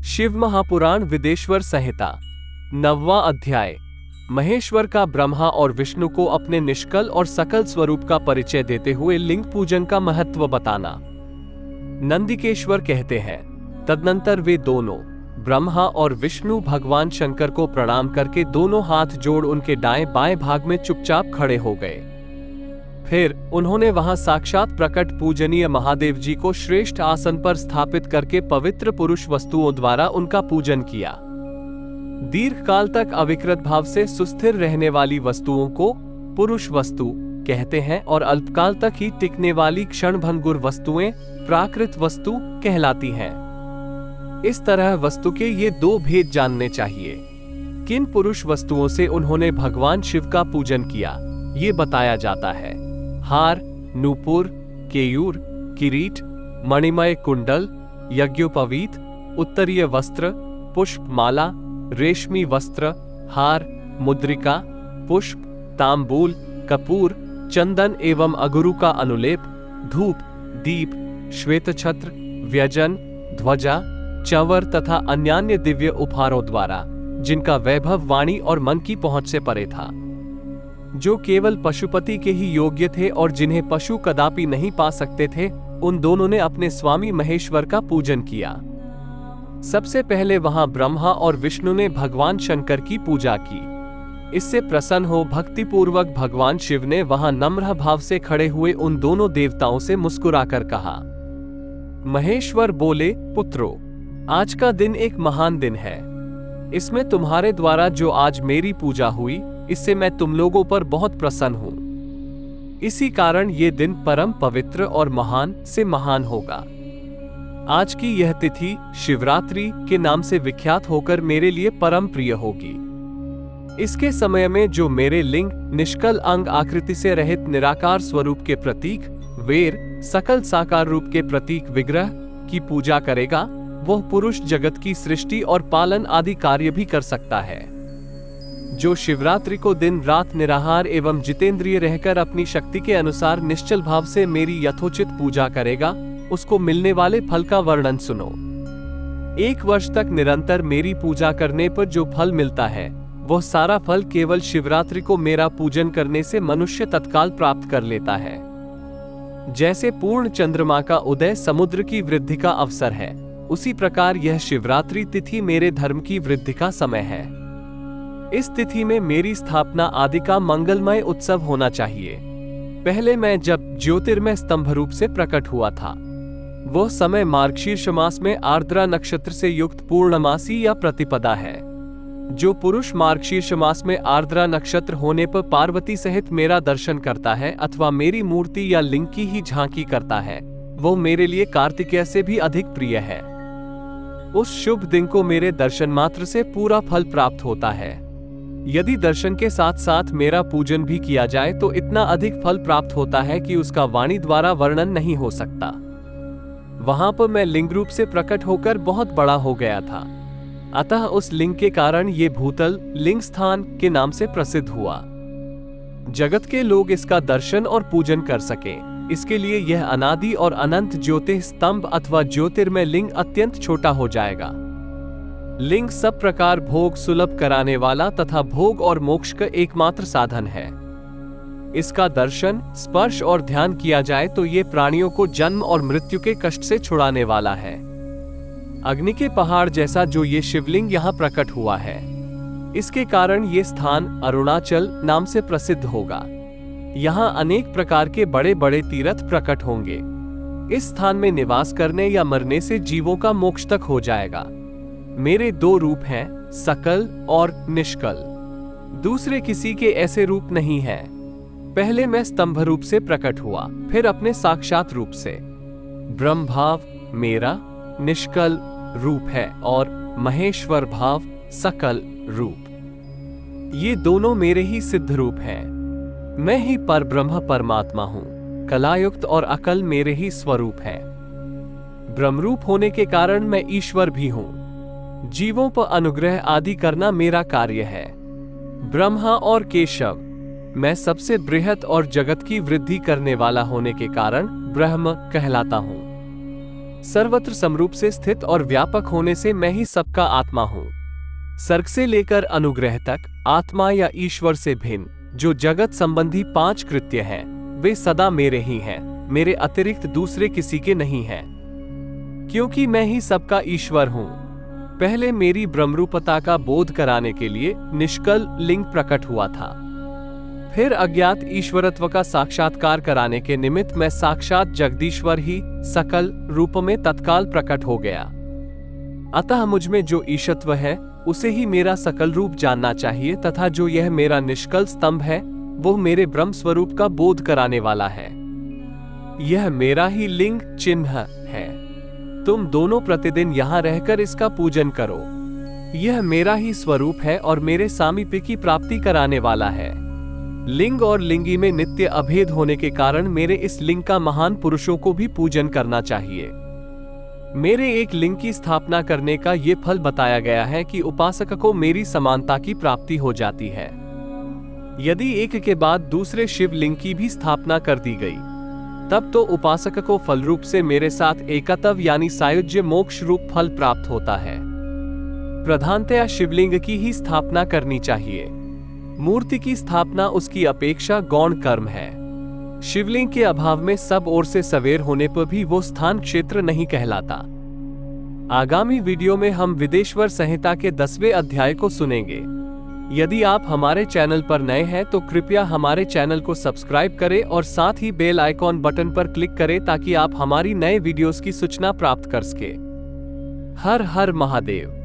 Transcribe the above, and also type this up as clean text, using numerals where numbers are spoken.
शिव महापुराण विदेश्वर संहिता 9वां अध्याय। महेश्वर का ब्रह्मा और विष्णु को अपने निष्कल और सकल स्वरूप का परिचय देते हुए लिंग पूजन का महत्व बताना। नंदिकेश्वर कहते हैं, तदनंतर वे दोनों ब्रह्मा और विष्णु भगवान शंकर को प्रणाम करके दोनों हाथ जोड़ उनके दाएं बाएं भाग में चुपचाप खड़े हो गए। फिर उन्होंने वहां साक्षात प्रकट पूजनीय महादेव जी को श्रेष्ठ आसन पर स्थापित करके पवित्र पुरुष वस्तुओं द्वारा उनका पूजन किया। दीर्घ काल तक अविकृत भाव से सुस्थिर रहने वाली वस्तुओं को पुरुष वस्तु कहते हैं और अल्पकाल तक ही टिकने वाली क्षणभंगुर वस्तुएं प्राकृत वस्तु कहलाती हैं। इस तरह वस्तु के ये दो भेद जानने चाहिए। किन पुरुष वस्तुओं से उन्होंने भगवान शिव का पूजन किया, ये बताया जाता है। हार, नूपुर, केयूर, किरीट, मणिमय कुंडल, यज्ञोपवीत, उत्तरीय वस्त्र, पुष्पमाला, रेशमी वस्त्र, हार, मुद्रिका, पुष्प, तांबूल, कपूर, चंदन एवं अगुरु का अनुलेप, धूप, दीप, श्वेतछत्र, व्यजन, ध्वजा, चंवर तथा अन्यान्य दिव्य उपहारों द्वारा, जिनका वैभव वाणी और मन की पहुंच से परे था, जो केवल पशुपति के ही योग्य थे और जिन्हें पशु कदापि नहीं पा सकते थे, उन दोनों ने अपने स्वामी महेश्वर का पूजन किया। सबसे पहले वहां ब्रह्मा और विष्णु ने भगवान शंकर की पूजा की। इससे प्रसन्न हो भक्तिपूर्वक भगवान शिव ने वहां नम्र भाव से खड़े हुए उन दोनों देवताओं से मुस्कुराकर कहा। महेश्वर बोले, पुत्रों, आज का दिन एक महान दिन है। इसमें तुम्हारे द्वारा जो आज मेरी पूजा हुई, इससे मैं तुम लोगों पर बहुत प्रसन्न हूं। इसी कारण ये दिन परम पवित्र और महान से महान होगा। आज की यह तिथि शिवरात्रि के नाम से विख्यात होकर मेरे लिए परम प्रिय होगी। इसके समय में जो मेरे लिंग निष्कल अंग आकृति से रहित निराकार स्वरूप के प्रतीक वेर, सकल साकार रूप के प्रतीक विग्रह की पूजा करेगा, वह पुरुष जगत की सृष्टि और पालन आदि कार्य भी कर सकता है। जो शिवरात्रि को दिन रात निराहार एवं जितेंद्रिय रहकर अपनी शक्ति के अनुसार निश्चल भाव से मेरी यथोचित पूजा करेगा, उसको मिलने वाले फल का वर्णन सुनो। 1 वर्ष तक निरंतर मेरी पूजा करने पर जो फल मिलता है, वह सारा फल केवल शिवरात्रि को मेरा पूजन करने से मनुष्य तत्काल प्राप्त कर लेता है। जैसे पूर्ण चंद्रमा का उदय समुद्र की वृद्धि का अवसर है, उसी प्रकार यह शिवरात्रि तिथि मेरे धर्म की वृद्धि का समय है। इस तिथि में मेरी स्थापना आदि का मंगलमय उत्सव होना चाहिए। पहले मैं जब ज्योतिर्मय स्तंभ रूप से प्रकट हुआ था, वह समय मार्गशीर्ष मास में आर्द्रा नक्षत्र से युक्त पूर्णमासी या प्रतिपदा है। जो पुरुष मार्गशीर्ष मास में आर्द्रा नक्षत्र होने पर पार्वती सहित मेरा दर्शन करता है अथवा मेरी मूर्ति या लिंग की ही झांकी करता है, वह मेरे लिए कार्तिकेय से भी अधिक प्रिय है। उस शुभ दिन को मेरे दर्शन मात्र से पूरा फल प्राप्त होता है। यदि दर्शन के साथ साथ मेरा पूजन भी किया जाए तो इतना अधिक फल प्राप्त होता है कि उसका वाणी द्वारा वर्णन नहीं हो सकता। वहां पर मैं लिंग रूप से प्रकट होकर बहुत बड़ा हो गया था, अतः उस लिंग के कारण ये भूतल लिंग स्थान के नाम से प्रसिद्ध हुआ। जगत के लोग इसका दर्शन और पूजन कर सकें, इसके लिए यह अनादि और अनंत ज्योति स्तंभ अथवा ज्योतिर्मय लिंग अत्यंत छोटा हो जाएगा। लिंग सब प्रकार भोग सुलभ कराने वाला तथा भोग और मोक्ष का एकमात्र साधन है। इसका दर्शन, स्पर्श और ध्यान किया जाए तो ये प्राणियों को जन्म और मृत्यु के कष्ट से छुड़ाने वाला है। अग्नि के पहाड़ जैसा जो ये शिवलिंग यहाँ प्रकट हुआ है, इसके कारण ये स्थान अरुणाचल नाम से प्रसिद्ध होगा। यहाँ अनेक प्रकार के बड़े बड़े तीर्थ प्रकट होंगे। इस स्थान में निवास करने या मरने से जीवों का मोक्ष तक हो जाएगा। मेरे 2 रूप हैं, सकल और निष्कल। दूसरे किसी के ऐसे रूप नहीं है। पहले मैं स्तंभ रूप से प्रकट हुआ, फिर अपने साक्षात रूप से। ब्रह्म भाव मेरा निष्कल रूप है और महेश्वर भाव सकल रूप। ये दोनों मेरे ही सिद्ध रूप हैं। मैं ही परब्रह्म परमात्मा हूं। कलायुक्त और अकल मेरे ही स्वरूप है। ब्रह्मरूप होने के कारण मैं ईश्वर भी हूं। जीवों पर अनुग्रह आदि करना मेरा कार्य है। ब्रह्मा और केशव, मैं सबसे बृहत और जगत की वृद्धि करने वाला होने के कारण ब्रह्म कहलाता हूं। सर्वत्र समरूप से स्थित और व्यापक होने से मैं ही सबका आत्मा हूँ। सर्ग से लेकर अनुग्रह तक आत्मा या ईश्वर से भिन्न जो जगत संबंधी 5 कृत्य हैं, वे सदा मेरे ही हैं, मेरे अतिरिक्त दूसरे किसी के नहीं हैं। क्योंकि मैं ही सबका ईश्वर हूँ। पहले मेरी ब्रह्मरूपता का बोध कराने के लिए निष्कल लिंग प्रकट हुआ था। फिर अज्ञात ईश्वरत्व का साक्षात्कार कराने के निमित्त मैं साक्षात जगदीश्वर ही सकल रूप में तत्काल प्रकट हो गया। अतः मुझ में जो ईशत्व है उसे ही मेरा सकल रूप जानना चाहिए, तथा जो यह मेरा निष्कल स्तंभ है वो मेरे ब्रह्म स्वरूप का बोध कराने वाला है। यह मेरा ही लिंग चिन्ह है। तुम दोनों प्रतिदिन यहाँ रहकर इसका पूजन करो। यह मेरा ही स्वरूप है और मेरे सामीप्य की प्राप्ति कराने वाला है। लिंग और लिंगी में नित्य अभेद होने के कारण मेरे इस लिंग का महान पुरुषों को भी पूजन करना चाहिए। मेरे एक लिंग की स्थापना करने का ये फल बताया गया है कि उपासक को मेरी समानता की प्राप्ति हो जाती है। यदि एक के बाद दूसरे शिवलिंग की भी स्थापना कर दी गई, तब तो उपासक को फल रूप से मेरे साथ एकत्व यानी सायुज्य मोक्ष रूप फल प्राप्त होता है। प्रधानतया शिवलिंग की ही स्थापना करनी चाहिए। मूर्ति की स्थापना उसकी अपेक्षा गौण कर्म है। शिवलिंग के अभाव में सब ओर से सवेर होने पर भी वो स्थान क्षेत्र नहीं कहलाता। आगामी वीडियो में हम विदेश्वर संहिता के 10वें अध्याय को सुनेंगे। यदि आप हमारे चैनल पर नए हैं तो कृपया हमारे चैनल को सब्सक्राइब करें और साथ ही बेल आइकॉन बटन पर क्लिक करें ताकि आप हमारी नए वीडियोस की सूचना प्राप्त कर सके। हर हर महादेव।